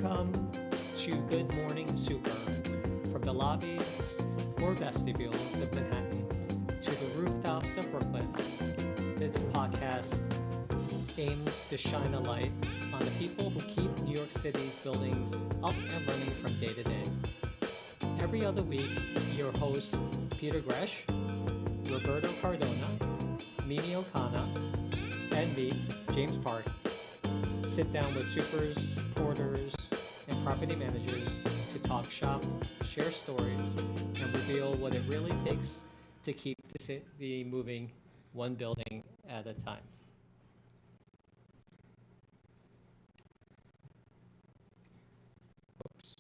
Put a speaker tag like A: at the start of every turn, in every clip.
A: Welcome to Good Morning Super, from the lobbies or vestibules of Manhattan to the rooftops of Brooklyn. This podcast aims to shine a light on the people who keep New York City's buildings up and running from day to day. Every other week, your hosts Peter Gresh, Roberto Cardona, Mimi Okana, and me, James Park, sit down with supers, porters, and property managers to talk shop, share stories, and reveal what it really takes to keep the city moving one building at a time. Oops.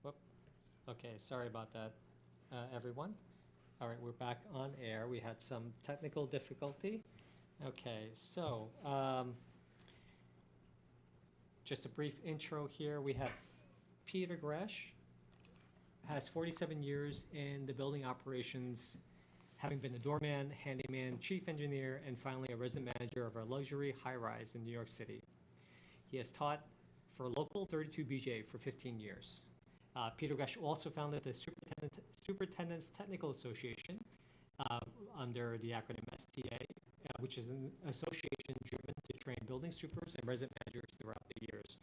A: Whoop. Okay, sorry about that, everyone. All right, we're back on air. We had some technical difficulty. Okay, so just a brief intro here. We have Peter Gresh, has 47 years in the building operations, having been a doorman, handyman, chief engineer, and finally a resident manager of a luxury high-rise in New York City. He has taught for local 32 BJ for 15 years. Peter Gresh also founded the Superintendent's Technical Association under the acronym STA, which is an association driven to train building supers and resident managers throughout the years.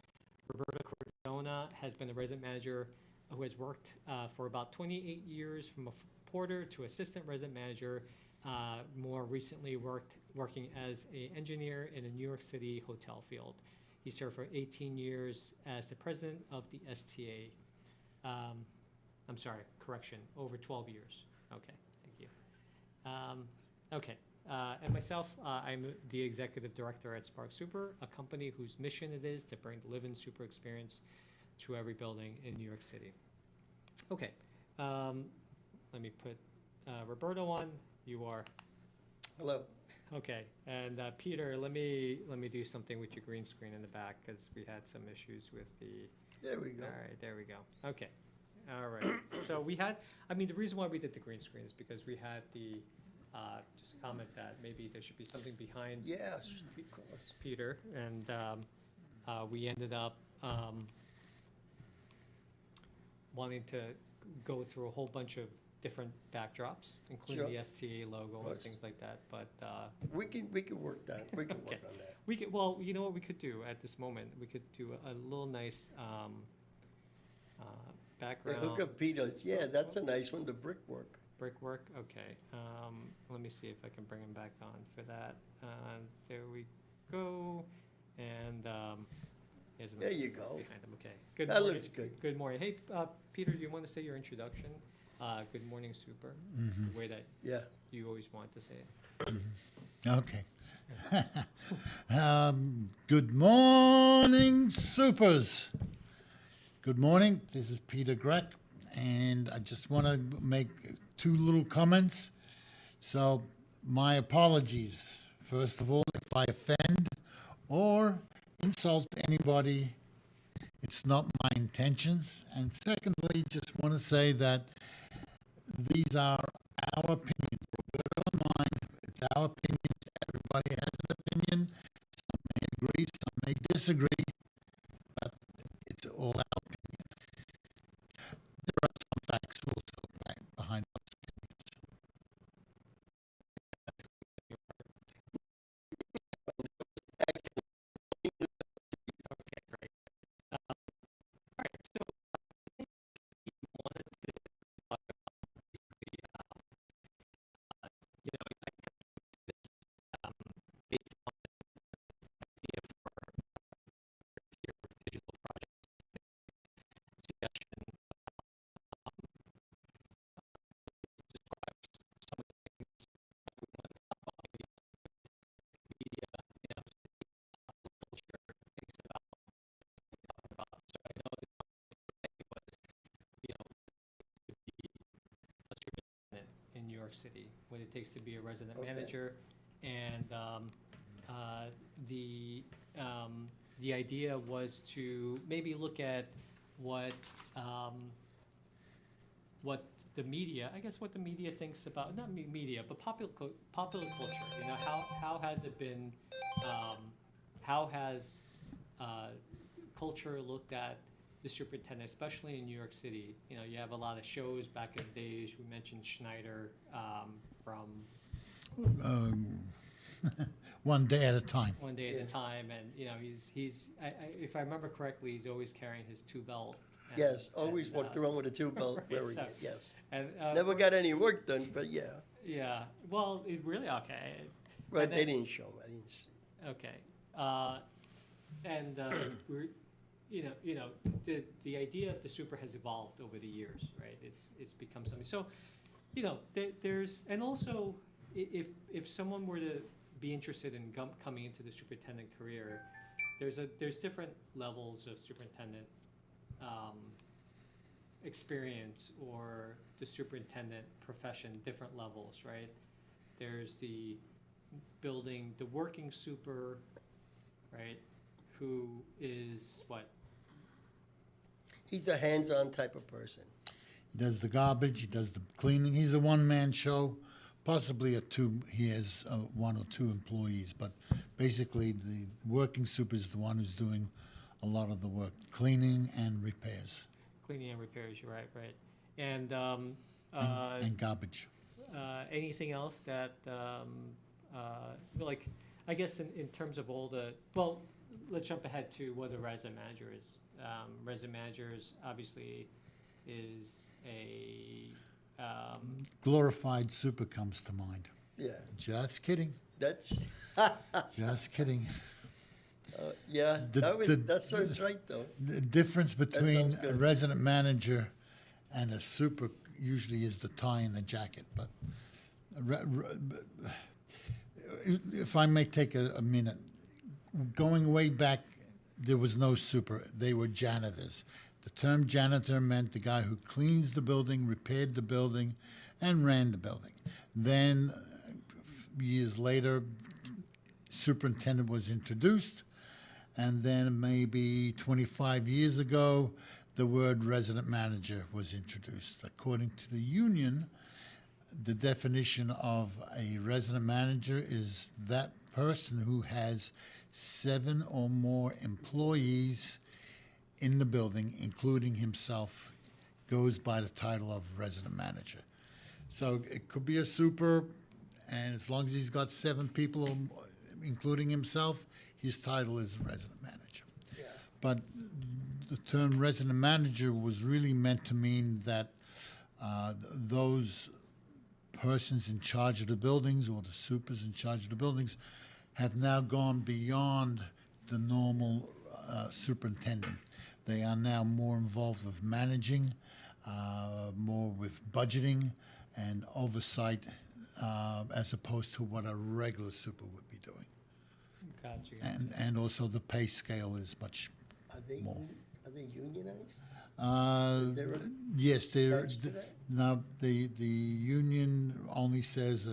A: Roberta Cardona has been a resident manager who has worked for about 28 years from a porter to assistant resident manager, more recently working as an engineer in a New York City hotel field. He served for 18 years as the president of the STA. I'm sorry, correction, over 12 years. Okay, thank you. Okay, and myself, I'm the executive director at Spark Super, a company whose mission it is to bring the live-in super experience to every building in New York City. Okay, let me put Roberto on. You are.
B: Hello.
A: Okay, and Peter, let me do something with your green screen in the back because we had some issues with the.
B: There we go.
A: All right, there we go. Okay, all right. So we had, I mean, the reason why we did the green screen is because we had the just comment that maybe there should be something behind.
B: Yes, of course.
A: Peter, and we ended up wanting to go through a whole bunch of different backdrops, including
B: Sure.
A: the STA logo and
B: course.
A: things like that. But
B: We can work that. We can
A: Okay.
B: work on that.
A: we could, well, you know what we could do at this moment? We could do a little nice
B: The
A: background.
B: hook up Peters. Yeah, that's a nice one. The brickwork.
A: Brickwork, okay. Let me see if I can bring him back on for that. There we go. And his resident.
B: There you go.
A: Behind him, okay. Good
B: That
A: morning.
B: looks good.
A: Good morning. Hey, Peter, do you want to say your introduction? Good morning, Super. The way that
B: Yeah.
A: you always want to say it.
C: Okay. Good morning, supers. Good morning. This is Peter Greck, and I just want to make two little comments. So, my apologies. First of all, if I offend or insult anybody, it's not my intentions. And secondly, just want to say that these are our opinions. Roberto and mine, it's our opinions. Everybody has an opinion. Some may agree, some may disagree, but it's all our opinion. There are some facts also behind those opinions.
A: Okay, great. All right, so I think he wanted to talk about basically, you know, I kind of this based on the idea for your digital project suggestion. Describes some of the things that we want to talk about, maybe media, you know, culture, things about talk about. So I know that it was, you know, to be a superintendent in New York City, what it takes to be a resident
B: Okay.
A: manager, and the idea was to maybe look at what what the media, I guess, what the media thinks about, not media, but popular culture. You know, how has it been? How has culture looked at the superintendent, especially in New York City? You know, you have a lot of shows back in the days. We mentioned Schneider from
C: One day at a time.
A: One Day at
B: Yeah.
A: a Time, and you know, if I remember correctly, he's always carrying his two belt. And-
B: Yes, always
A: and,
B: walked around with a two belt
A: right,
B: wearing
A: so-
B: it, yes.
A: And
B: Never got any work done, but yeah.
A: Yeah, well, it really okay.
B: Right,
A: And
B: they
A: then-
B: didn't show 'em, I didn't see.
A: Okay, and we're, you know, the idea of the super has evolved over the years, right? It's become something. So, you know, there's, and also if someone were to be interested in coming into the superintendent career, there's different levels of superintendent experience, or the superintendent profession, different levels, right? There's the working super, right, who is what?
B: He's a hands-on type of person.
C: He does the garbage, he does the cleaning. He's a one-man show, possibly he has one or two employees, but basically the working super is the one who's doing a lot of the work, cleaning and repairs,
A: Cleaning and repairs, you're right. And
C: and garbage.
A: anything else that, like, I guess in terms of all the, well, let's jump ahead to what a resident manager is. Resident managers obviously is a,
C: Glorified super comes to mind.
B: Yeah,
C: Just kidding.
B: that's,
C: Just kidding.
B: yeah,
C: The-
B: that sounds right, though.
C: The difference between
B: sounds
C: a
B: good.
C: resident manager and a super usually is the tie and the jacket. But if I may take a minute, going way back, there was no super. They were janitors. The term janitor meant the guy who cleans the building, repaired the building, and ran the building. Then, years later, superintendent was introduced, and then maybe 25 years ago, the word resident manager was introduced. According to the union, the definition of a resident manager is that person who has 7 or more employees in the building, including himself, goes by the title of resident manager. So it could be a super, and as long as he's got 7 people, including himself, his title is resident manager.
B: Yeah.
C: But the term resident manager was really meant to mean that those persons in charge of the buildings, or the supers in charge of the buildings, have now gone beyond the normal superintending. They are now more involved with managing, more with budgeting and oversight, as opposed to what a regular super would be doing.
A: Gotcha.
C: And also the pay scale is much
B: Are they,
C: more.
B: are they unionized?
C: Uh,
B: there a
C: yes, there.
B: charge to that?
C: Now the union only says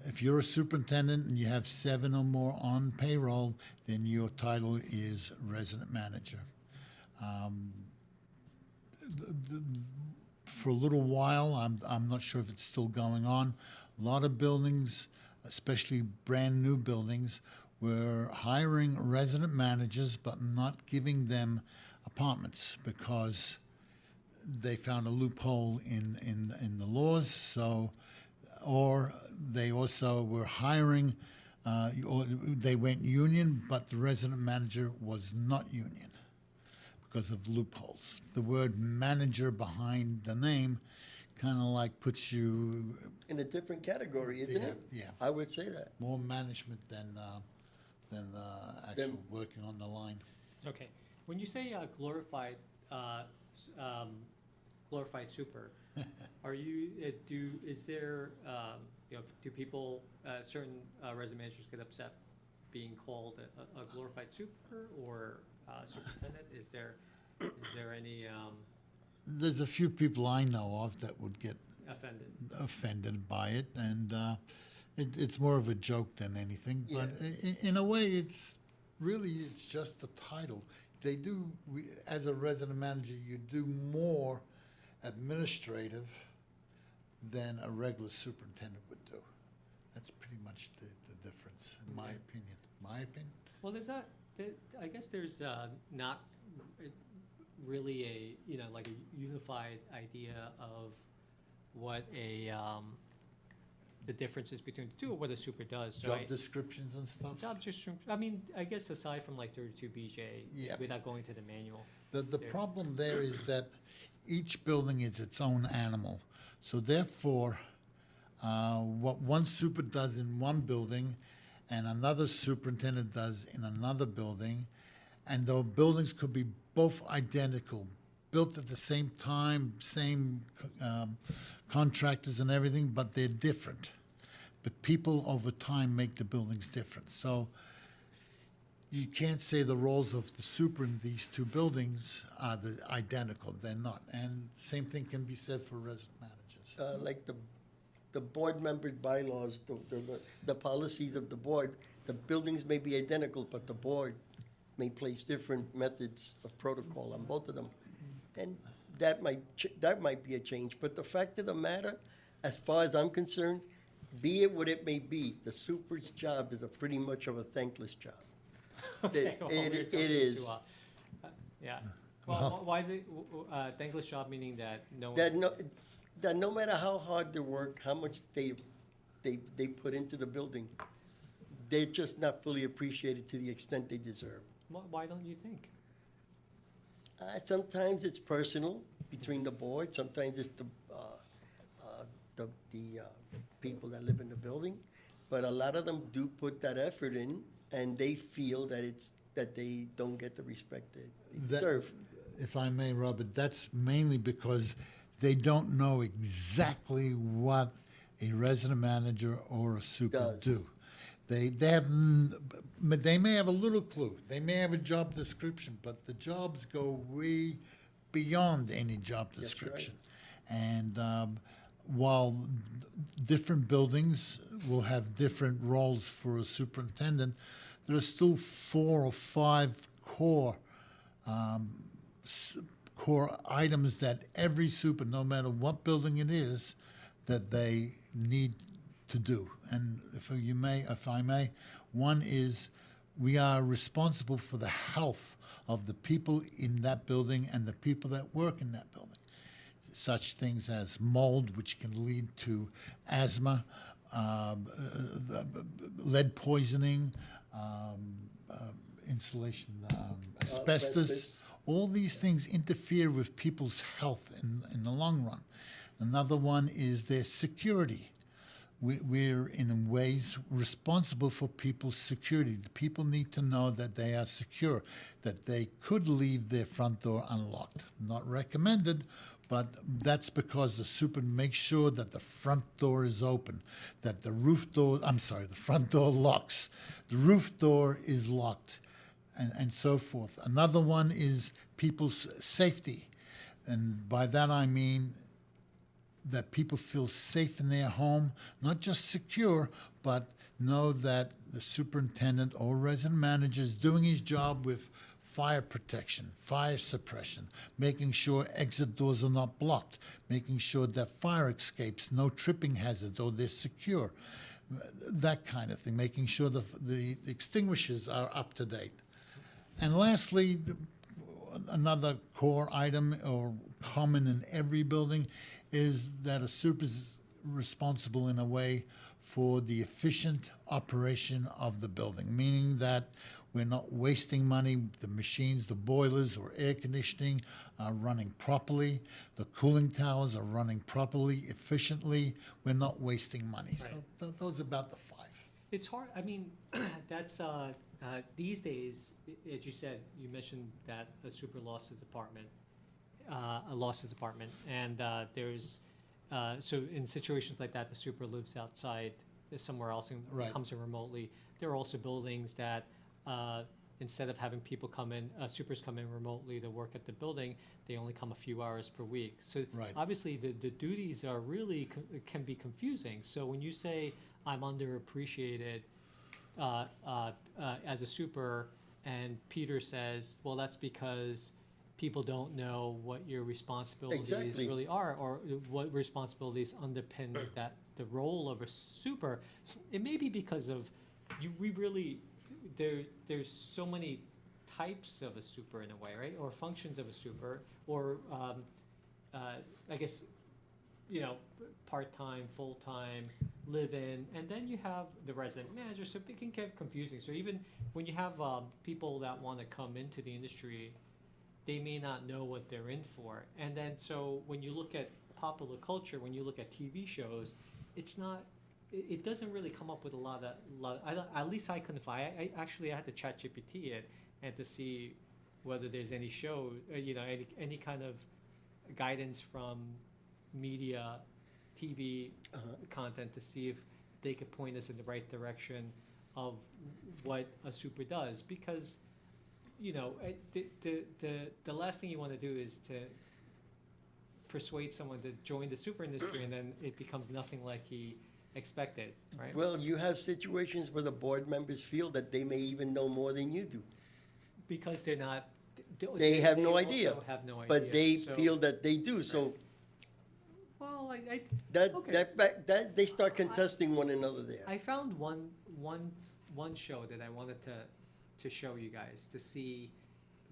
C: if you're a superintendent and you have 7 or more on payroll, then your title is resident manager. For a little while, I'm not sure if it's still going on. A lot of buildings, especially brand new buildings, were hiring resident managers but not giving them apartments because they found a loophole in the laws. So, or they also were hiring, or they went union, but the resident manager was not union because of loopholes. The word manager behind the name kind of like puts you
B: In a different category, isn't
C: Yeah,
B: it?
C: yeah.
B: I would say that.
C: more management than actual working on the line.
A: Okay, when you say glorified, glorified super, are you, is there, do people, certain resident managers get upset being called a glorified super or superintendent? Is there any
C: There's a few people I know of that would get
A: offended?
C: offended by it, and it's more of a joke than anything. But
B: Yeah.
C: in a way, it's just the title. They do, as a resident manager, you do more administrative than a regular superintendent would do. That's pretty much the difference, in my
A: Okay.
C: opinion. My opinion.
A: Well, I guess there's not really like a unified idea of what the differences between the two or what a super does. So
C: Job descriptions and stuff.
A: job description, I mean, I guess aside from like 32 BJ,
C: Yeah.
A: without going to the manual.
C: The
A: there.
C: problem there is that each building is its own animal. So therefore, what one super does in one building and another superintendent does in another building, and though buildings could be both identical, built at the same time, same contractors and everything, but they're different. But people over time make the buildings different. So you can't say the roles of the super in these two buildings are identical. They're not. And same thing can be said for resident managers.
B: Like the board member bylaws, the policies of the board, the buildings may be identical, but the board may place different methods of protocol on both of them. And that might be a change. But the fact of the matter, as far as I'm concerned, be it what it may be, the super's job is pretty much of a thankless job.
A: Okay, well,
B: it
A: we're jumping
B: is.
A: into, yeah. Well, why is it thankless job, meaning that no one?
B: That no matter how hard they work, how much they put into the building, they're just not fully appreciated to the extent they deserve.
A: Why don't you think?
B: Sometimes it's personal between the board, sometimes it's the people that live in the building, but a lot of them do put that effort in, and they feel that they don't get the respect they deserve.
C: If I may, Robert, that's mainly because they don't know exactly what a resident manager or a super
B: Does.
C: do. They may have a little clue. They may have a job description, but the jobs go way beyond any job
B: right.
C: description. And while different buildings will have different roles for a superintendent, there are still 4 or 5 core items that every super, no matter what building it is, that they need to do. And if I may, one is we are responsible for the health of the people in that building and the people that work in that building. Such things as mold, which can lead to asthma, lead poisoning, insulation, asbestos.
B: Asbestos.
C: All these things interfere with people's health in the long run. Another one is their security. we're in ways responsible for people's security. The people need to know that they are secure, that they could leave their front door unlocked. Not recommended, but that's because the super makes sure that the front door is open, that the the front door locks, the roof door is locked, and so forth. Another one is people's safety. And by that I mean that people feel safe in their home, not just secure, but know that the superintendent or resident manager is doing his job with fire protection, fire suppression, making sure exit doors are not blocked, making sure that fire escapes, no tripping hazards, or they're secure, that kind of thing, making sure the extinguishers are up to date. And lastly, another core item or common in every building is that a super is responsible in a way for the efficient operation of the building, meaning that we're not wasting money. The machines, the boilers or air conditioning are running properly. The cooling towers are running properly, efficiently. We're not wasting money.
A: Right.
C: So those are about the 5.
A: It's hard, I mean, that's, these days, as you said, you mentioned that a super lost his apartment, and there's, so in situations like that, the super lives outside somewhere else and
C: Right.
A: comes in remotely. There are also buildings that, instead of having people come in, supers come in remotely to work at the building, they only come a few hours per week. So
C: Right.
A: obviously, the duties are really, can be confusing. So when you say, I'm underappreciated as a super, and Peter says, well, that's because people don't know what your responsibilities
B: Exactly.
A: really are, or what responsibilities underpin that the role of a super. It may be because of we really there's so many types of a super in a way, right? Or functions of a super, or I guess, part-time, full-time, live-in, and then you have the resident manager, so it can get confusing. So even when you have people that want to come into the industry, they may not know what they're in for. And then, so when you look at popular culture, when you look at TV shows, it's not, it doesn't really come up with a lot of, at least I couldn't find, I actually had to chat GPT it and to see whether there's any show, any kind of guidance from media, TV content to see if they could point us in the right direction of what a super does. Because, the last thing you want to do is to persuade someone to join the super industry and then it becomes nothing like he expected, right?
B: Well, you have situations where the board members feel that they may even know more than you do.
A: Because they're not.
B: They have no
A: also
B: idea,
A: have no idea.
B: but they
A: So-
B: feel that they do, so
A: Well, I
B: that,
A: okay.
B: that they start contesting one another there.
A: I found one show that I wanted to show you guys to see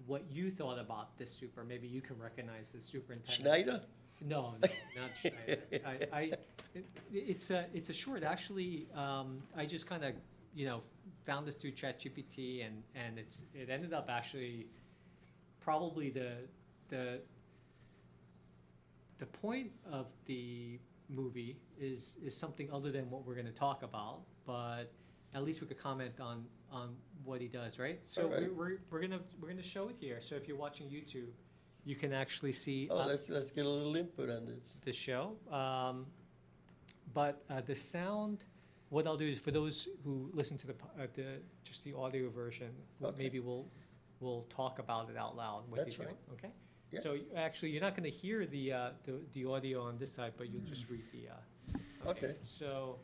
A: what you thought about this super. Maybe you can recognize the superintendent.
B: Schneider?
A: No, not Schneider. It's a short. Actually, I just kind of found this through ChatGPT, and it ended up actually probably the point of the movie is something other than what we're going to talk about, but at least we could comment on what he does, right? So
B: All right.
A: we're gonna show it here. So if you're watching YouTube, you can actually see
B: Oh, let's get a little input on this.
A: the show. But the sound, what I'll do is for those who listen to just the audio version,
B: Okay.
A: maybe we'll talk about it out loud. What
B: That's
A: they do,
B: fine.
A: okay?
B: Yeah.
A: So actually, you're not going to hear the audio on this side, but you'll just read the.
B: Okay.
A: So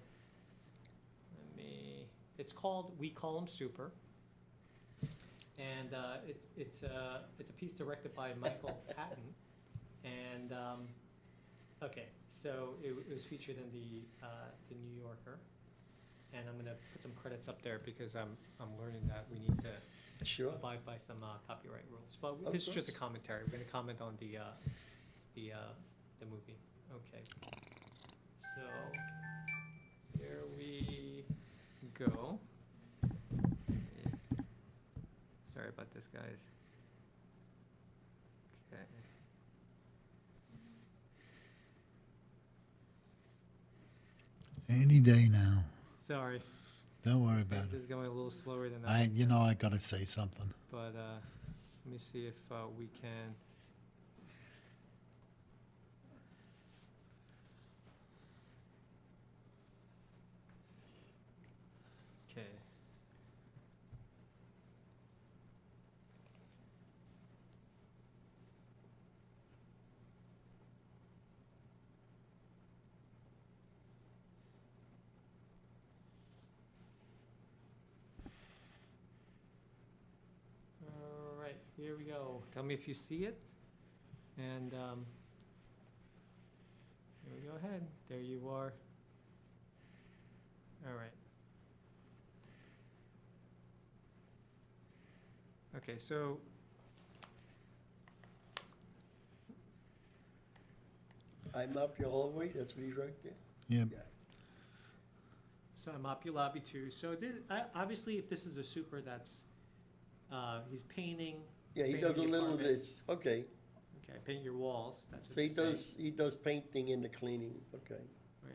A: it's called We Call 'Em Super, and it's a piece directed by Michael Patton, and okay, so it was featured in the New Yorker, and I'm gonna put some credits up there because I'm learning that we need to
B: Sure.
A: abide by some copyright rules. But
B: Of
A: this is just a
B: course.
A: commentary. We're gonna comment on the movie. Okay. So here we go. Sorry about this, guys. Okay.
C: Any day now.
A: Sorry,
C: Don't worry about
A: this
C: it.
A: is going a little slower than I,
C: I gotta say something.
A: but let me see if we can. Okay. All right, here we go. Tell me if you see it. And here we go ahead. There you are. All right. Okay, so
B: I map your hallway, that's what he's right there.
C: Yeah.
A: so I'm up your lobby too. So this, obviously, if this is a super that's he's painting.
B: Yeah, he
A: painting
B: does a
A: the
B: little of
A: apartment.
B: this, okay.
A: Okay, paint your walls. That's what
B: So he
A: he's saying.
B: does painting in the cleaning, okay.
A: Right.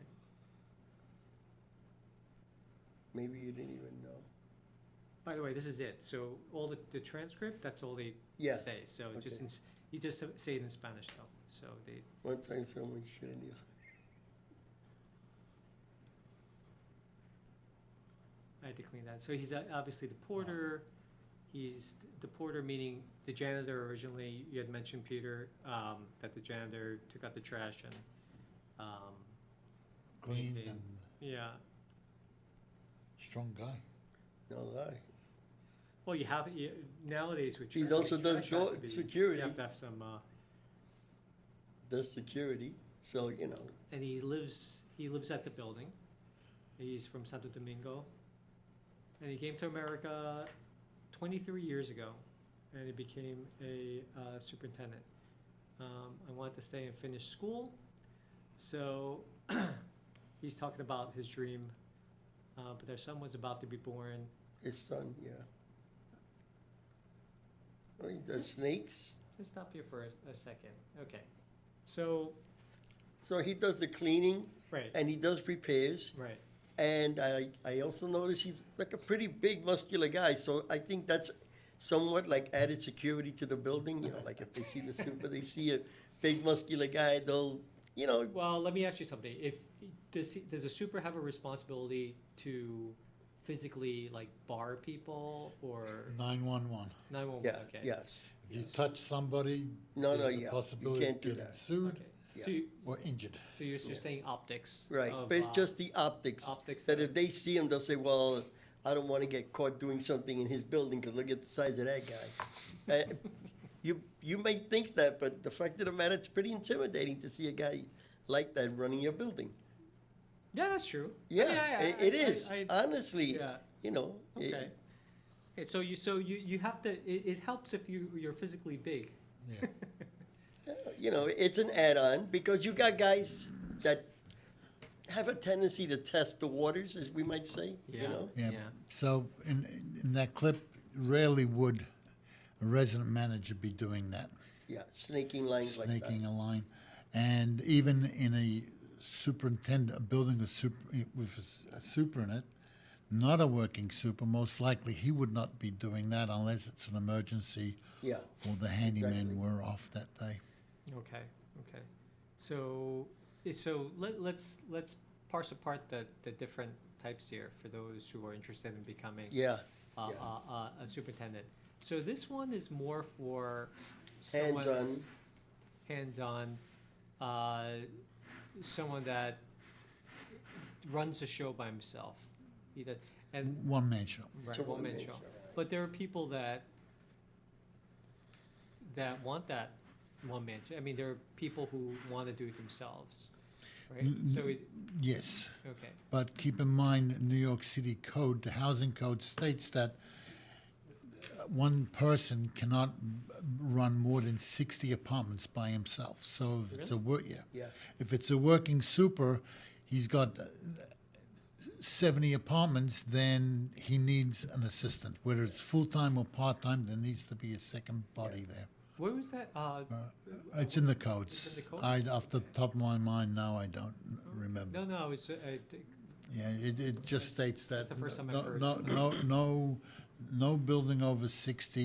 B: Maybe you didn't even know.
A: By the way, this is it. So all the transcript, that's all they
B: Yeah,
A: say. So
B: okay.
A: just you just say it in Spanish though. So they
B: one time someone shit in you.
A: I had to clean that. So he's obviously the porter. He's the porter, meaning the janitor originally. You had mentioned, Peter, that the janitor took out the trash and
C: Clean
A: maintained-
C: and
A: yeah.
C: strong guy.
B: No lie.
A: Well, nowadays with
B: He
A: trash,
B: also does
A: trash has to be-
B: security.
A: You have to have some.
B: Does security, so, you know,
A: And he lives at the building. He's from Santo Domingo, and he came to America 23 years ago, and he became a superintendent. I wanted to stay and finish school, so he's talking about his dream. But their son was about to be born.
B: his son, yeah. Oh, he does snakes,
A: Let's stop here for a second. Okay, so
B: so he does the cleaning
A: right,
B: and he does repairs.
A: right.
B: And I also noticed he's like a pretty big muscular guy, so I think that's somewhat like added security to the building, you know, like if they see the super, they see a big muscular guy, they'll, you know,
A: Well, let me ask you something. Does a super have a responsibility to physically like bar people or
C: 911.
A: 911?
B: yeah,
A: Okay.
B: yes.
C: If you touch somebody,
B: No,
C: there's a
B: yeah, you
C: possibility
B: can't
C: of
B: do
C: getting
B: that.
C: sued
A: Okay.
B: Yeah.
A: So,
C: or injured.
A: you're just saying optics.
B: Right,
A: of,
B: but it's just the optics.
A: optics
B: That
A: of-
B: if they see him, they'll say, well, I don't want to get caught doing something in his building, because look at the size of that guy. You may think that, but the fact of the matter, it's pretty intimidating to see a guy like that running your building.
A: Yeah, that's true.
B: Yeah, it is,
A: I-
B: honestly,
A: yeah.
B: you know. it-
A: Okay. Okay. So you have to. It helps if you're physically big.
C: Yeah.
B: You know, it's an add-on, because you got guys that have a tendency to test the waters, as we might say, you
A: Yeah.
B: know?
C: Yeah.
A: Yeah.
C: So in that clip, rarely would a resident manager be doing that,
B: Yeah, snaking lines like that.
C: snaking a line. And even in a superintendent, a building with a super in it, not a working super, most likely he would not be doing that unless it's an emergency
B: Yeah,
C: or the handyman
B: Exactly.
C: were off that day.
A: Okay. Okay. So let's parse apart the different types here for those who are interested in becoming
B: yeah,
A: a superintendent. So this one is more for someone
B: hands-on,
A: hands-on, someone that runs a show by himself. Either and
C: One-man show.
A: right,
B: It's a
A: one-man
B: one-man
A: show.
B: show.
A: But there are people that want that one-man. I mean, there are people who want to do it themselves, right? So
C: Yes.
A: okay,
C: But keep in mind, New York City code, the housing code states that one person cannot run more than 60 apartments by himself. So if it's a
B: yeah,
C: if it's a working super, he's got 70 apartments, then he needs an assistant. Whether it's full-time or part-time, there needs to be a second body there.
A: where was that?
C: It's in the codes.
A: It's in the code?
C: Off the top of my mind now, I don't remember.
A: No, I was
C: Yeah, it just states that
A: That's the first time I've
C: no,
A: heard.
C: no building over 60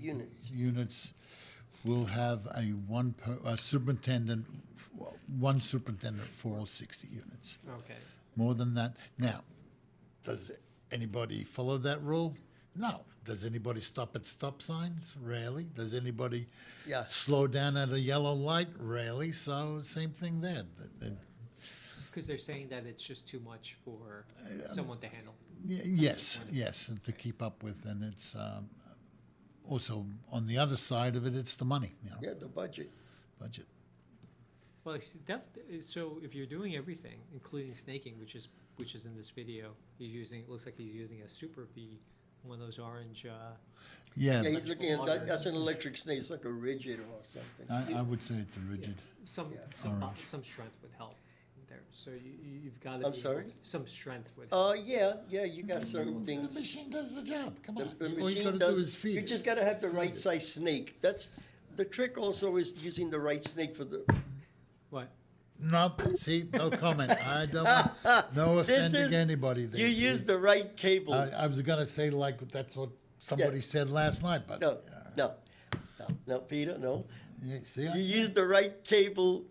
C: units will have a superintendent, one superintendent for all 60 units.
A: Okay.
C: More than that. Now, does anybody follow that rule? No. Does anybody stop at stop signs? Rarely. Does anybody
B: Yeah.
C: slow down at a yellow light? Rarely. So same thing there.
A: Because they're saying that it's just too much for someone to handle.
C: Yes, and to keep up with, and it's also on the other side of it, it's the money,
B: Yeah, the budget.
C: budget.
A: Well, so if you're doing everything, including snaking, which is in this video, it looks like he's using a Super V, one of those orange,
C: Yeah,
B: Yeah, he's looking at,
A: Electrical
B: that's an electric snake, it's like a rigid or something.
C: I would say it's a rigid.
A: some,
C: Orange.
A: some strength would help there. So you've got to
B: I'm
A: be.
B: sorry?
A: Some strength would help.
B: Yeah, you got certain
C: The
B: things.
C: machine does the job. Come
B: The
C: on,
B: the
C: all you
B: machine
C: gotta do
B: does,
C: is feed
B: you
C: it.
B: just gotta have the right size snake. That's, the trick also is using the right snake for the,
A: What?
C: No, see, no comment. I don't. No
B: This
C: offending
B: is-
C: anybody. There.
B: you use the right cable.
C: I was gonna say like that's what somebody
B: Yeah.
C: said last night, but
B: No, Peter, no.
C: yeah, see, I
B: You
C: said-
B: use the right cable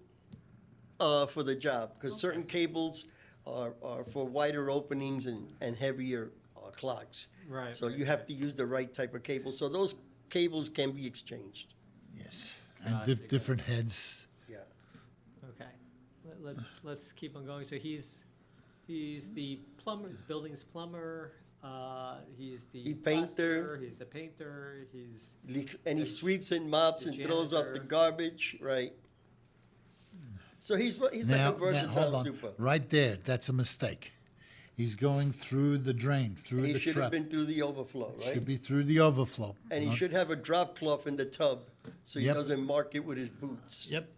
B: for the job, because certain cables are for wider openings and heavier clocks.
A: Right.
B: So
A: right,
B: you have to use the right type of cable, so those cables can be exchanged.
C: yes, and
A: Gotcha,
C: different heads.
B: Yeah.
A: Okay, let's keep on going. So he's the plumber, building's plumber. He's the
B: The painter.
A: plasterer, he's the painter.
B: And he sweeps and mops
A: the
B: and throws out the
A: janitor.
B: garbage, right? So he's like
C: Now,
B: a
C: hold
B: versatile
C: on,
B: super.
C: right there, that's a mistake. He's going through the drain, through
B: He
C: the
B: should have
C: trap.
B: been through the overflow,
C: Should
B: right?
C: be through the overflow.
B: And he
C: not-
B: should have a drop cloth in the tub, so he
C: Yep.
B: doesn't mark it with his boots.
C: Yep.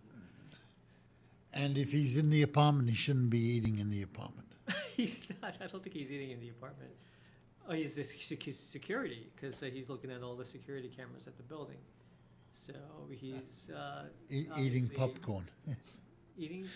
C: And if he's in the apartment, he shouldn't be eating in the apartment.
A: He's not. I don't think he's eating in the apartment. Oh, he's the security because he's looking at all the security cameras at the building. So he's
C: Eating
A: obviously
C: popcorn.
A: Eating.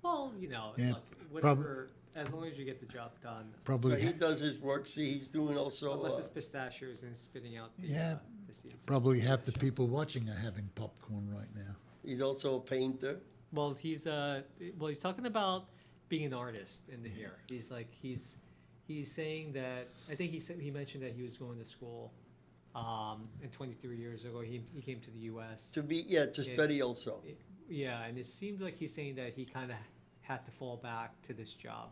A: Well,
C: Yeah,
A: look,
C: prob-
A: whatever. As long as you get the job done.
B: So
C: Probably,
B: he does his work, see, he's doing also,
A: Unless it's pistachios and spitting out the,
C: Yeah,
A: the seeds.
C: probably half the people watching are having popcorn right now.
B: he's also a painter.
A: Well, he's talking about being an artist in the here. He's saying that I think he mentioned that he was going to school, and 23 years ago he came to the U.S.
B: To
A: Yeah.
B: study also.
A: Yeah, and it seems like he's saying that he kind of had to fall back to this job.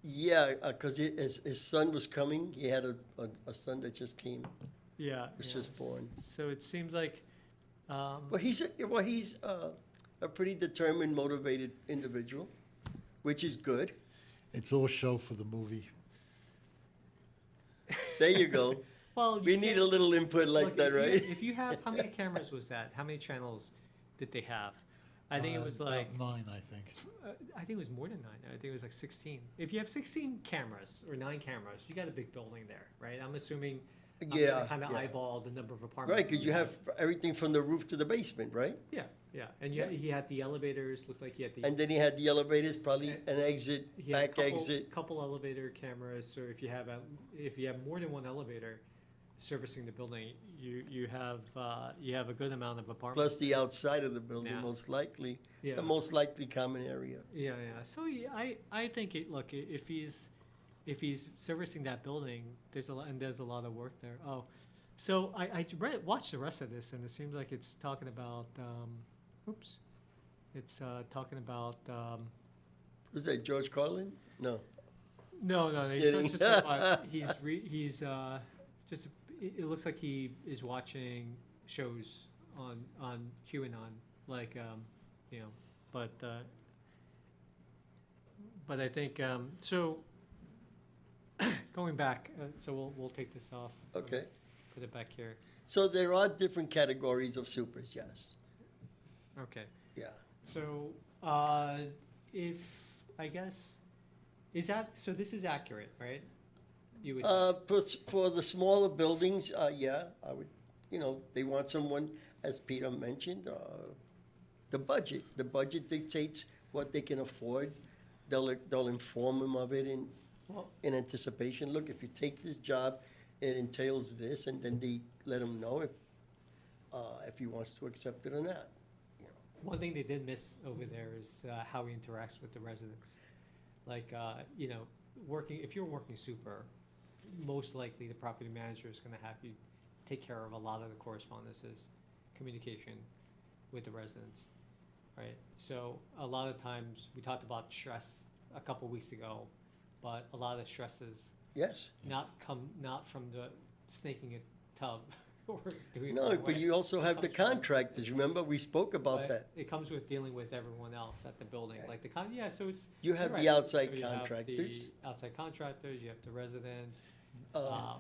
B: Yeah, because his son was coming. He had a son that just came.
A: Yeah,
B: Was just born.
A: So it seems like,
B: But he's a pretty determined, motivated individual, which is good.
C: It's all show for the movie.
B: There you go.
A: well,
B: We need a little input like
A: look,
B: that, right?
A: If you have, how many cameras was that? How many channels did they have? I think it was
C: About
A: like,
C: 9, I think.
A: I think it was more than 9. I think it was like 16. If you have 16 cameras or 9 cameras, you got a big building there, right? I'm assuming.
B: Yeah,
A: Kind of
B: yeah.
A: eyeball the number of apartments.
B: Right, because you have everything from the roof to the basement, right?
A: Yeah, and
B: Yeah.
A: he had the elevators. Looked like he had the.
B: And then he had the elevators, probably
A: And-
B: an exit,
A: He had a
B: back exit.
A: couple elevator cameras, so if you have more than one elevator servicing the building, you have a good amount of apartments.
B: Plus the outside of the building,
A: Yeah.
B: most likely,
A: Yeah.
B: the most likely common area.
A: Yeah. So I think if he's servicing that building, there's a lot of work there. Oh, so I watched the rest of this, and it seems like it's talking about talking about
B: Was that George Carlin? No.
A: no,
B: kidding.
A: it's just about, it looks like he is watching shows on QAnon, like but I think so. Going back, so we'll take this off.
B: Okay.
A: Put it back here.
B: So there are different categories of supers, yes.
A: Okay.
B: Yeah.
A: So if I guess so this is accurate, right? You would.
B: For the smaller buildings, yeah, I would, they want someone, as Peter mentioned, the budget. The budget dictates what they can afford. they'll inform him of it
A: Well,
B: in anticipation. Look, if you take this job, it entails this, and then they let him know if he wants to accept it or not. You know.
A: one thing they did miss over there is how he interacts with the residents. Like, you know, if you're working super, most likely the property manager is gonna have you take care of a lot of the correspondences, communication with the residents, right? So a lot of times, we talked about stress a couple weeks ago, but a lot of the stress is
B: Yes.
A: not from the snaking a tub or doing it
B: No,
A: the
B: but
A: way.
B: you also have the
A: Comes from-
B: contractors. Remember, we spoke about
A: But
B: that.
A: it comes with dealing with everyone else at the building, like yeah, so it's.
B: You have
A: you're
B: the
A: right.
B: outside
A: So you have
B: contractors.
A: the outside contractors, you have the residents.
B: Uh,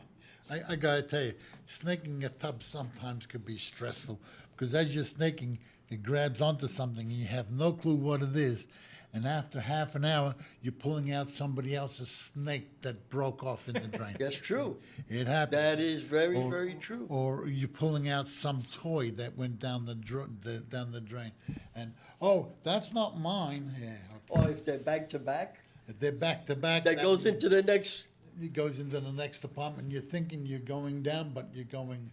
C: I gotta tell you, snaking a tub sometimes could be stressful, because as you're snaking, it grabs onto something and you have no clue what it is. And after half an hour, you're pulling out somebody else's snake that broke off in the drain.
B: That's true.
C: It happens.
B: That is very,
C: Or-
B: very true.
C: Or you're pulling out some toy that went down the drain, and oh, that's not mine. Yeah, okay.
B: Or if they're back to back,
C: If they're back to back,
B: that goes into the next,
C: it goes into the next apartment. You're thinking you're going down, but you're going.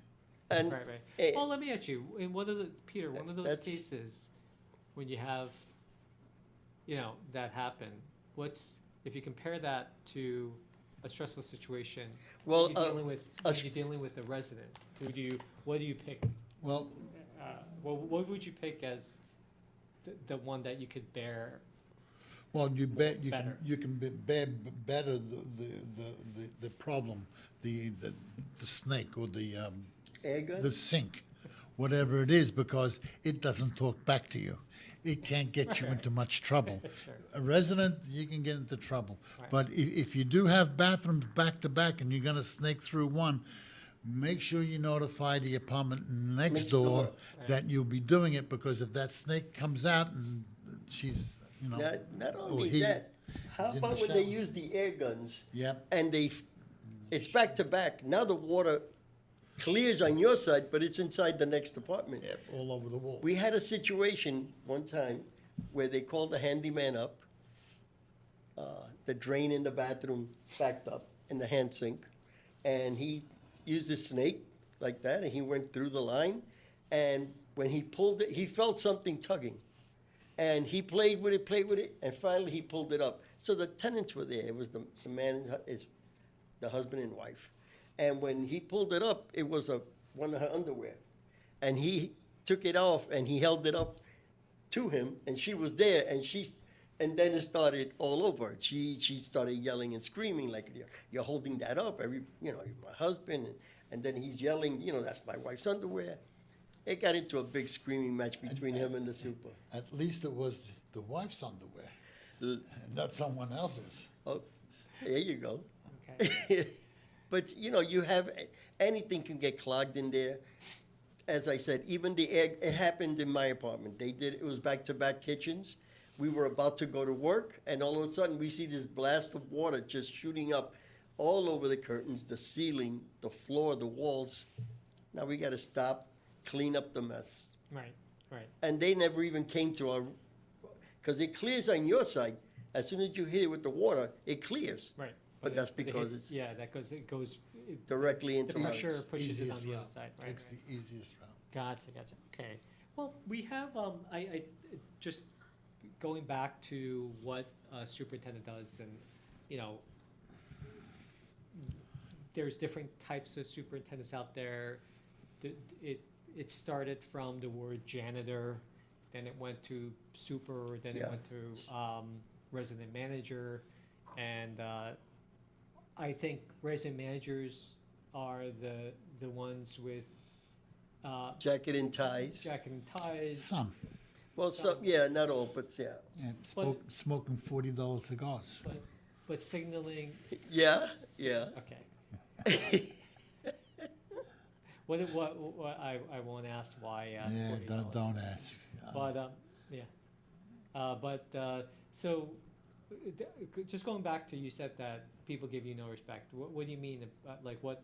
B: and
A: Right, right.
B: eh,
A: Well, let me ask you, in one of Peter, one of those
B: That's-
A: cases, when you have, you know, that happen, if you compare that to a stressful situation,
B: Well,
A: when you're dealing with,
B: a
A: when
B: s-
A: you're dealing with a resident, what do you pick?
C: Well,
A: What would you pick as the one that you could bear?
C: well, you bet you
A: Better.
C: better the problem, the snake or the
B: air gun?
C: the sink, whatever it is, because it doesn't talk back to you. It can't get you into much trouble.
A: Sure.
C: A resident, you can get into trouble.
A: Right.
C: But if you do have bathrooms back to back and you're gonna snake through one, make sure you notify the apartment next
B: Next
C: door
B: door.
A: Right.
C: that you'll be doing it, because if that snake comes out and she's, you know.
B: Not
C: or
B: only
C: he
B: that, how
C: is in the
B: about when they
C: shower.
B: use the air guns
C: Yep,
B: and it's back to back? Now the water clears on your side, but it's inside the next apartment.
C: yep, all over the wall.
B: We had a situation one time where they called the handyman up. The drain in the bathroom backed up in the hand sink, and he used a snake like that, and he went through the line. And when he pulled it, he felt something tugging, and he played with it, and finally he pulled it up. So the tenants were there. It was the man, the husband and wife, and when he pulled it up, it was one of her underwear, and he took it off and he held it up to him, and she was there, and then it started all over. She started yelling and screaming like, "You're holding that up, you're my husband," and then he's yelling, "That's my wife's underwear." It got into a big screaming match between him and the super.
C: At least it was the wife's underwear,
B: L-
C: not someone else's.
B: Oh, there you go.
A: Okay.
B: But you have anything can get clogged in there. As I said, even the air. It happened in my apartment. It was back-to-back kitchens. We were about to go to work, and all of a sudden we see this blast of water just shooting up all over the curtains, the ceiling, the floor, the walls. Now we got to stop, clean up the mess.
A: Right, right.
B: And they never even came to our, because it clears on your side. As soon as you hit it with the water, it clears
A: Right.
B: But that's
A: it
B: because
A: hits-
B: it's-
A: yeah, it goes,
B: directly
A: the
B: into the
A: pressure
B: house.
A: pushes it on
C: Easiest
A: the other
C: route.
A: side, right,
C: Takes
A: right.
C: the easiest route.
A: Gotcha, okay. Well, we have, I just going back to what a superintendent does, and, there's different types of superintendents out there. It started from the word janitor, then it went to super, then it
B: Yeah.
A: went to resident manager, and I think resident managers are the ones with
B: Jacket and ties.
A: jacket and ties.
C: Some,
B: Well, yeah, not all, but yeah.
C: yeah, smoking $40 cigars.
A: But signaling,
B: Yeah, yeah.
A: okay. What I won't ask why.
C: Yeah,
A: $40.
C: don't ask.
A: But, yeah. So, just going back to, you said that people give you no respect. What do you mean? Like, what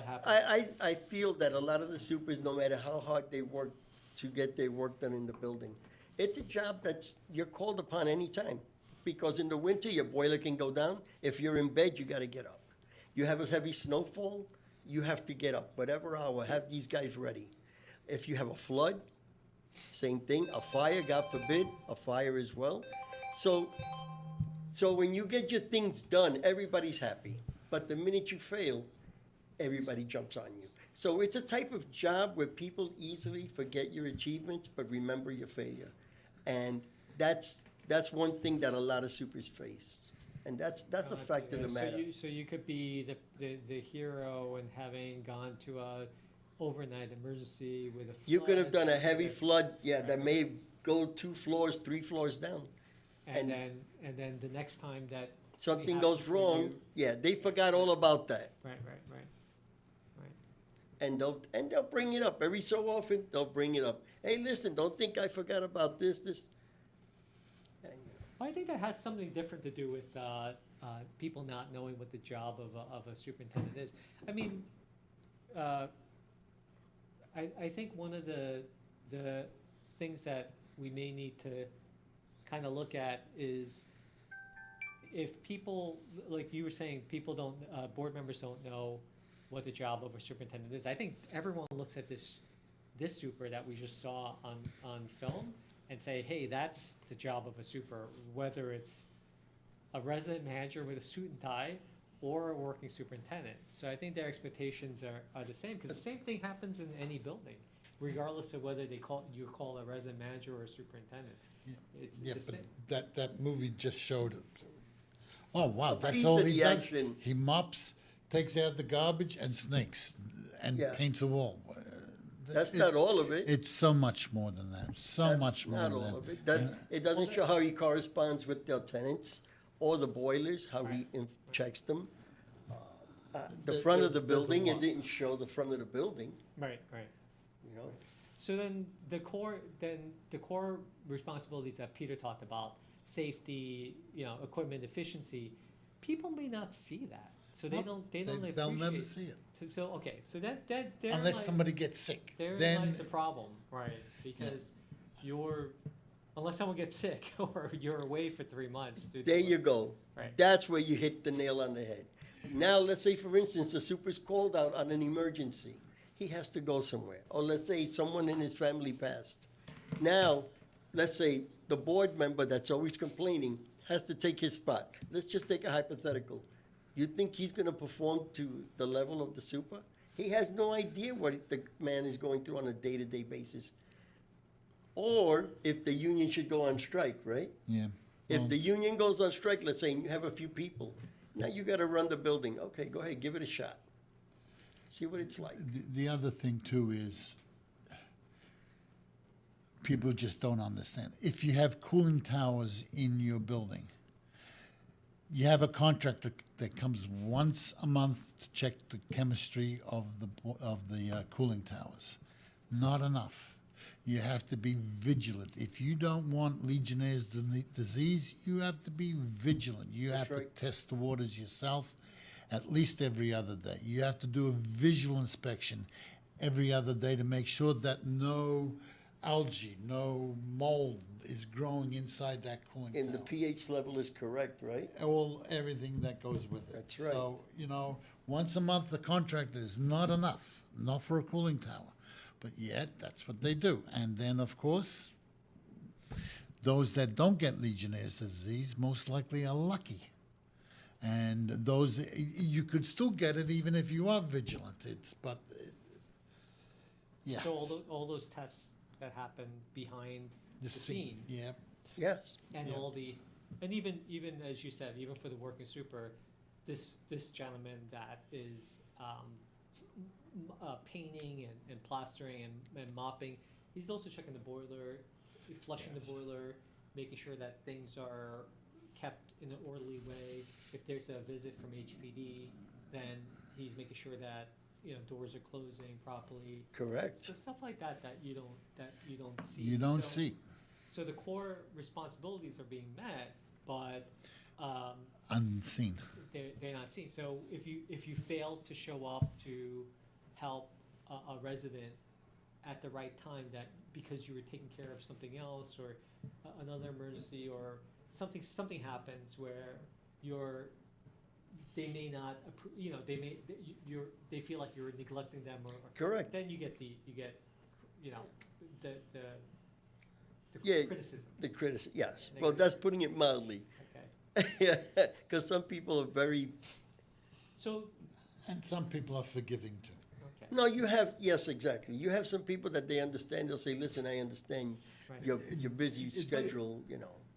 A: happened?
B: I feel that a lot of the supers, no matter how hard they work to get their work done in the building, it's a job you're called upon anytime. because in the winter, your boiler can go down. If you're in bed, you gotta get up. You have a heavy snowfall, you have to get up, whatever hour, have these guys ready. If you have a flood, same thing, a fire, God forbid, a fire as well. So, so when you get your things done, everybody's happy. But the minute you fail, everybody jumps on you. So it's a type of job where people easily forget your achievements, but remember your failure. And that's one thing that a lot of supers face. And that's a fact of the matter.
A: So you could be the hero and having gone to a overnight emergency with a flood.
B: You could have done a heavy
A: with-
B: flood, yeah, that may go 2 floors, 3 floors down.
A: And then the next time that.
B: Something
A: happens
B: goes
A: for
B: wrong,
A: you-
B: yeah, they forgot all about that.
A: Right.
B: And they'll bring it up. Every so often, they'll bring it up. Hey, listen, don't think I forgot about this. And,
A: I think that has something different to do with people not knowing what the job of a superintendent is. I mean, I think one of the things that we may need to kind of look at is if people, like you were saying, people don't, board members don't know what the job of a superintendent is. I think everyone looks at this super that we just saw on film and say, hey, that's the job of a super, whether it's a resident manager with a suit and tie or a working superintendent. So I think their expectations are the same, because the same thing happens in any building, regardless of whether you call a resident manager or a superintendent. It's
C: Yeah,
A: the
C: but
A: same.
C: that movie just showed it. Oh, wow, that's
B: piece
C: all
B: of
C: he
B: the
C: does?
B: action.
C: He mops, takes out the garbage and snakes and
B: Yeah.
C: paints a wall.
B: that's not all of it.
C: It's so much more than that, so
B: That's
C: much more
B: not
C: than
B: all
C: that.
B: of it. It doesn't show how he corresponds with their tenants or the boilers, how he checks them. The front of the
C: There's a
B: building, it
C: lot.
B: didn't show the front of the building,
A: Right.
B: you know?
A: So then the core responsibilities that Peter talked about, safety, equipment efficiency, people may not see that. So they
C: Nope,
A: don't appreciate.
C: They'll never see it,
A: So okay, so that there
C: unless
A: lies-
C: somebody gets sick.
A: There
C: Then,
A: lies the problem, right? Because unless someone gets sick or you're away for 3 months.
B: There you go.
A: Right.
B: That's where you hit the nail on the head. Now, let's say, for instance, the super's called out on an emergency. He has to go somewhere. Or let's say someone in his family passed. Now, let's say the board member that's always complaining has to take his spot. Let's just take a hypothetical. You think he's gonna perform to the level of the super? He has no idea what the man is going through on a day-to-day basis. Or if the union should go on strike, right?
C: yeah.
B: If
C: Well,
B: the union goes on strike, let's say, and you have a few people, now you gotta run the building. Okay, go ahead, give it a shot. See what it's like.
C: The other thing too is people just don't understand. If you have cooling towers in your building, you have a contractor that comes once a month to check the chemistry of the cooling towers. Not enough. You have to be vigilant. If you don't want Legionnaire's disease, you have to be vigilant. You
B: That's
C: have to
B: right.
C: test the waters yourself at least every other day. You have to do a visual inspection every other day to make sure that no algae, no mold is growing inside that cooling
B: And the
C: tower.
B: pH level is correct, right?
C: Everything that goes with it.
B: That's right.
C: So, once a month, the contractor is not enough, not for a cooling tower. But yet, that's what they do. And then, of course, those that don't get Legionnaire's disease most likely are lucky. And those, you could still get it even if you are vigilant. Yeah.
A: So all those tests that happen behind the scene.
C: Yeah.
B: Yes.
A: And
C: Yeah.
A: even as you said, even for the working super, this gentleman that is painting and plastering and mopping, he's also checking the boiler, flushing the boiler, making sure that things are kept in an orderly way. If there's a visit from HPD, then he's making sure that doors are closing properly.
B: Correct.
A: So stuff like that you don't see.
C: You don't
A: So-
C: see.
A: So the core responsibilities are being met, but
C: Unseen.
A: they're not seen. So if you fail to show up to help a resident at the right time, that because you were taking care of something else or another emergency or something happens where they may not, they feel like you're neglecting them or.
B: Correct.
A: Then you get, the
B: Yeah.
A: criticism,
B: The criticism, yes. Well,
A: Negative.
B: that's putting it mildly.
A: okay?
B: Yeah, because some people are very,
A: So,
C: And some people are forgiving too.
A: okay,
B: no, you have, yes, exactly. You have some people that they understand, they'll say, listen, I understand
A: right.
B: your busy schedule,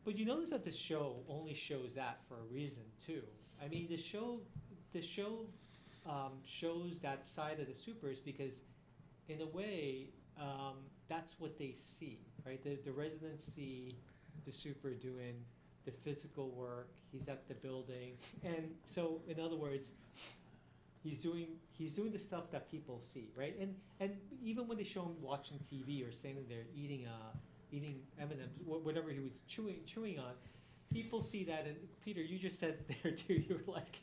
A: But you notice that the show only shows that for a reason too. I mean, the show shows that side of the supers because, in a way, that's what they see, right? The residents see the super doing the physical work. He's at the building, and so in other words, he's doing the stuff that people see, right? And even when they show him watching TV or standing there eating M&Ms, whatever he was chewing on, people see that. And Peter, you just said there too. You were like,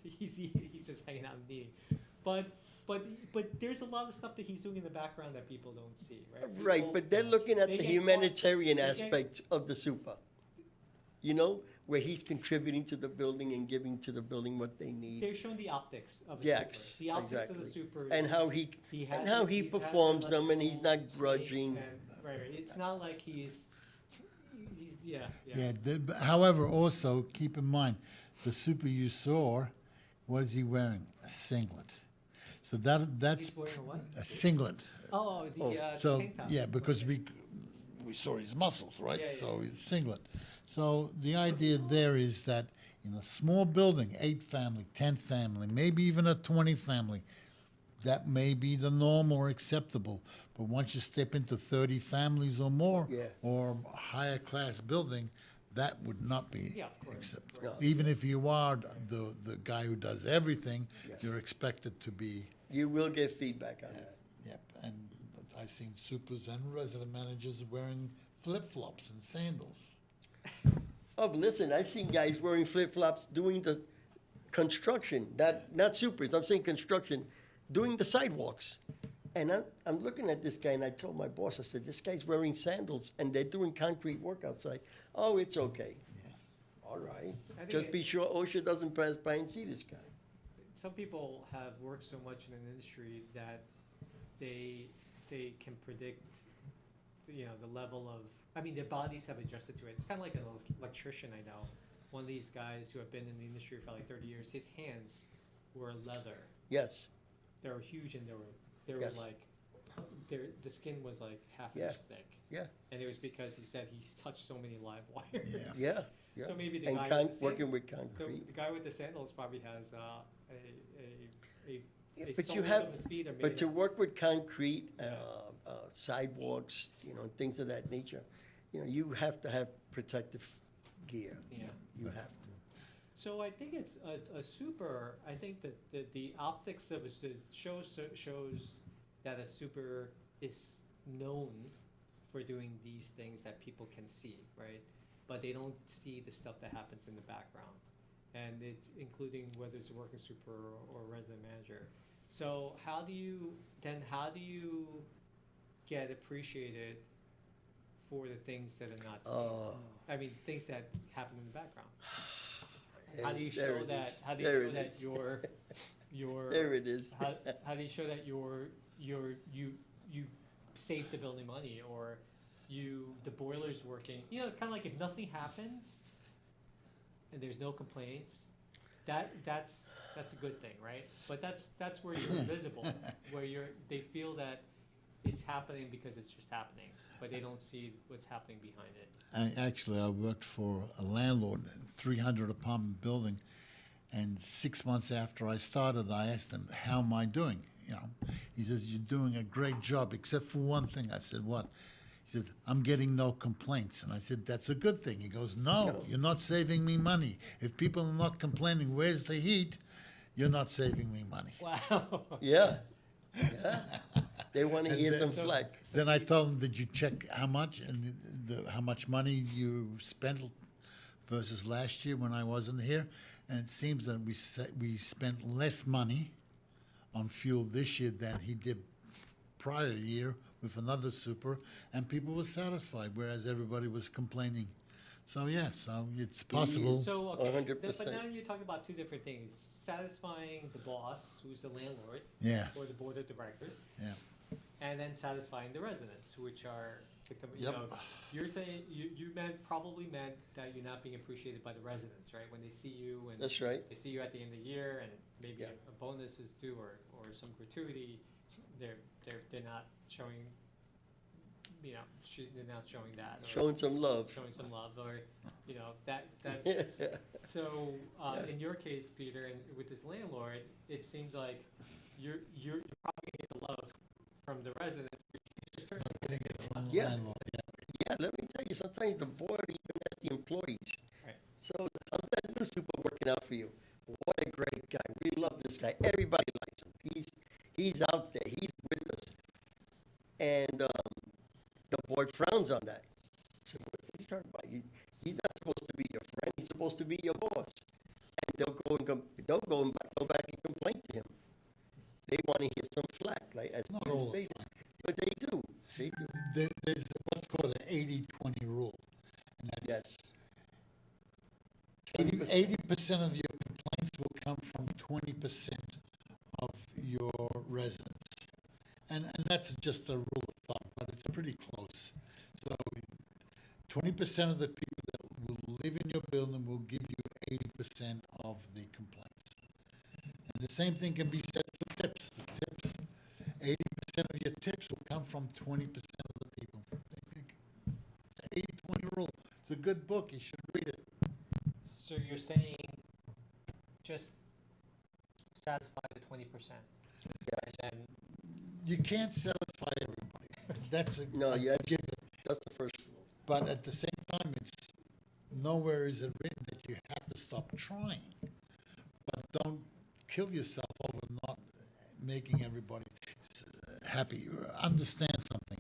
A: he's just hanging out and eating, but there's a lot of stuff that he's doing in the background that people don't see, right?
B: right,
A: People-
B: but they're looking at
A: they
B: the
A: get
B: humanitarian
A: they get-
B: aspect of the super. Where he's contributing to the building and giving to the building what they need.
A: They're showing the optics of the
B: Yes,
A: super. The optics of the
B: exactly.
A: super.
B: And how he
A: has
B: he
A: he's
B: performs
A: has
B: them, and he's not
A: electrical
B: grudging.
A: and- right. It's not like he's yeah.
C: Yeah. However, also keep in mind, the super you saw, was he wearing a singlet? So that's
A: He's wearing a what?
C: a singlet.
A: Oh, the
C: So
A: tank top.
C: yeah, because we saw his muscles, right?
A: Yeah, yeah,
C: So he's singlet. So the idea there is that in a small building, 8 family, 10 family, maybe even a 20 family, that may be the norm or acceptable. But once you step into 30 families or more,
B: Yeah.
C: or a higher class building, that would not be
A: Yeah, of course.
C: acceptable.
B: No.
C: Even if you are the guy who does everything,
B: Yes.
C: you're expected to be.
B: You will get feedback on that.
C: Yep, and I've seen supers and resident managers wearing flip-flops and sandals.
B: Oh, but listen, I've seen guys wearing flip-flops doing the construction, not supers, I'm saying construction, doing the sidewalks. And I'm looking at this guy, and I told my boss, I said, this guy's wearing sandals, and they're doing concrete work outside. Oh, it's okay.
C: Yeah.
B: All right.
A: I think
B: Just be sure OSHA doesn't pass by and see this guy.
A: Some people have worked so much in an industry that they can predict, the level of. I mean, their bodies have adjusted to it. It's kind of like an electrician I know. One of these guys who have been in the industry for like 30 years. His hands were leather.
B: Yes,
A: They were huge, and they were
B: Yes.
A: like, the skin was like half
B: Yeah.
A: inch thick.
B: yeah,
A: And it was because he said he's touched so many live wires.
C: Yeah.
B: yeah, yeah.
A: So maybe the
B: And
A: guy with the
B: working with
A: the
B: concrete.
A: guy with the sandals probably has
B: Yeah,
A: a
B: but you
A: soles
B: have,
A: of his feet are made
B: but to
A: of-
B: work with concrete, sidewalks, things of that nature, you have to have protective gear.
A: Yeah.
B: You have to.
A: So I think it's a super. I think that the optics of it shows that a super is known for doing these things that people can see, right? But they don't see the stuff that happens in the background, and it's including whether it's a working super or a resident manager. So how do you get appreciated for the things that are not seen?
B: Oh,
A: I mean, things that happen in the background. How do you
B: there
A: show
B: it
A: that?
B: is.
A: How do you
B: There
A: show
B: it
A: that
B: is.
A: your
B: There it is.
A: how do you show that you saved the building money or the boiler's working? It's kind of like if nothing happens and there's no complaints, that's a good thing, right? But that's where you're invisible, where they feel that it's happening because it's just happening, but they don't see what's happening behind it.
C: I worked for a landlord, in a 300 apartment building, and 6 months after I started, I asked him, "How am I doing?" He says, "You're doing a great job, except for one thing." I said, "What?" He said, "I'm getting no complaints." And I said, "That's a good thing." He goes, "No, you're not saving me money. If people are not complaining, where's the heat? You're not saving me money."
A: Wow.
B: Yeah, yeah. They want to
C: And
B: hear
C: then-
B: some flack.
C: Then I told him, "Did you check how much and how much money you spent versus last year when I wasn't here?" And it seems that we spent less money on fuel this year than he did prior year with another super, and people were satisfied, whereas everybody was complaining So yeah, so it's possible.
A: So, okay,
B: 100%.
A: but now you're talking about two different things: satisfying the boss, who's the landlord,
C: Yeah,
A: or the board of directors,
C: yeah.
A: and then satisfying the residents, which are you
C: Yep.
A: know, you're saying you probably meant that you're not being appreciated by the residents, right? When they see you and
B: That's right.
A: they see you at the end of the year, and maybe
B: Yeah.
A: a bonus is due or some gratuity, they're not showing, they're not showing that, or
B: Showing some love.
A: showing some love, or that.
B: Yeah.
A: So
B: Yeah.
A: in your case, Peter, and with this landlord, it seems like you're probably gonna get the love from the residents. But you're certainly
C: Getting it from the
B: Yeah.
C: landlord, yeah.
B: Yeah, let me tell you, sometimes the board even asks the employees.
A: Right.
B: So how's that new super working out for you? What a great guy. We love this guy. Everybody likes him. He's out there. He's with us. And the board frowns on that. So what are you talking about? He's not supposed to be your friend. He's supposed to be your boss. And they'll go back and complain to him. They want to hear some flack, like as
C: Not
B: you
C: all the
B: stated.
C: time.
B: But they do. They do.
C: There's what's called an 80-20 rule. And that's
B: Yes.
C: 80% of your complaints will come from 20% of your residents. And that's just a rule of thumb, but it's pretty close. So 20% of the people that will live in your building will give you 80% of the complaints. And the same thing can be said for tips. The tips, 80% of your tips will come from 20% of the people. It's an 80-20 rule. It's a good book. You should read it.
A: So you're saying just satisfy the 20%,
B: Yes.
A: and
C: You can't satisfy everybody. That's a,
B: No,
C: a
B: yes.
C: given.
B: That's the first rule.
C: But at the same time, it's nowhere is it written that you have to stop trying. But don't kill yourself over not making everybody happy. Understand something.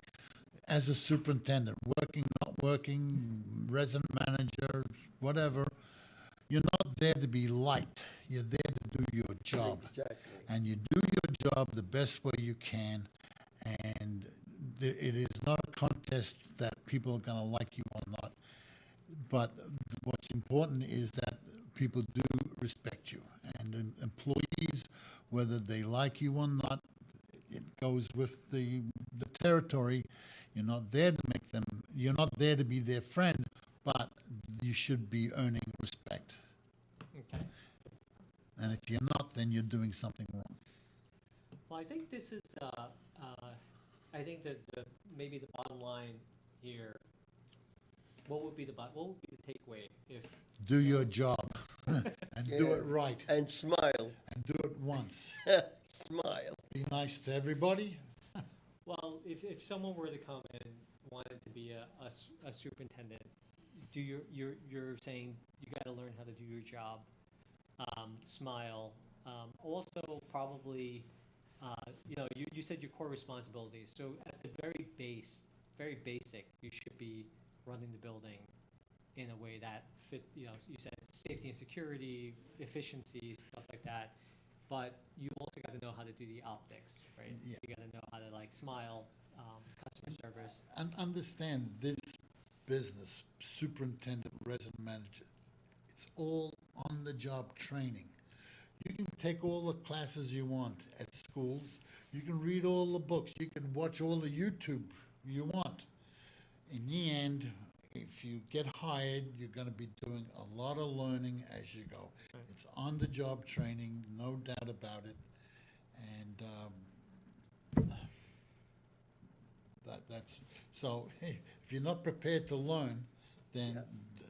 C: As a superintendent, working, not working, resident manager, whatever, you're not there to be liked. You're there to do your job.
B: Exactly.
C: And you do your job the best way you can. And it is not a contest that people are going to like you or not. But what's important is that people do respect you. And employees, whether they like you or not, it goes with the territory. You're not there to make them, you're not there to be their friend, but you should be earning respect.
A: okay.
C: And if you're not, then you're doing something wrong.
A: Well, I think this is. I think that maybe the bottom line here. What would be the takeaway if
C: Do your job and do
B: Yeah.
C: it right
B: And smile.
C: and do it once.
B: Smile.
C: Be nice to everybody.
A: Well, if someone were to come and wanted to be a superintendent, you're saying you got to learn how to do your job, smile, also probably, you said your core responsibilities. So at the very basic, you should be running the building in a way that fit. You said safety and security, efficiency, stuff like that. But you also got to know how to do the optics, right?
C: Yeah.
A: So you got to know how to smile, customer service.
C: And understand this business, superintendent, resident manager, it's all on the job training. You can take all the classes you want at schools. You can read all the books. You can watch all the YouTube you want. In the end, if you get hired, you're going to be doing a lot of learning as you go.
A: Right.
C: It's on-the-job training, no doubt about it. And that's so. Hey, if you're not prepared to learn, then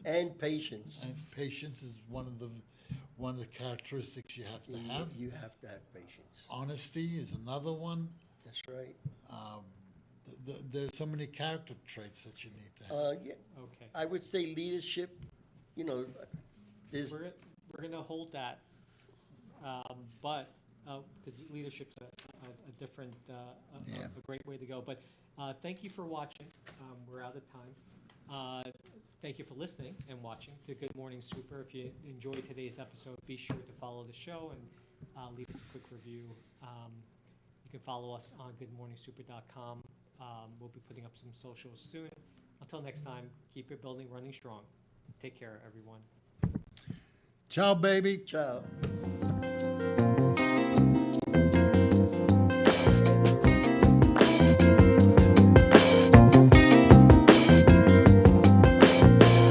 B: And patience.
C: and patience is one of the characteristics you have to have.
B: You have to have patience.
C: Honesty is another one.
B: That's right.
C: There's so many character traits that you need to have.
B: Yeah,
A: Okay.
B: I would say leadership, is,
A: We're gonna hold that, but because leadership's a different,
C: Yeah.
A: a great way to go. But thank you for watching. We're out of time. Thank you for listening and watching to Good Morning Super. If you enjoyed today's episode, be sure to follow the show and leave us a quick review. You can follow us on goodmorningsuper.com. We'll be putting up some socials soon. Until next time, keep your building running strong. Take care, everyone.
C: Ciao, baby.
B: Ciao.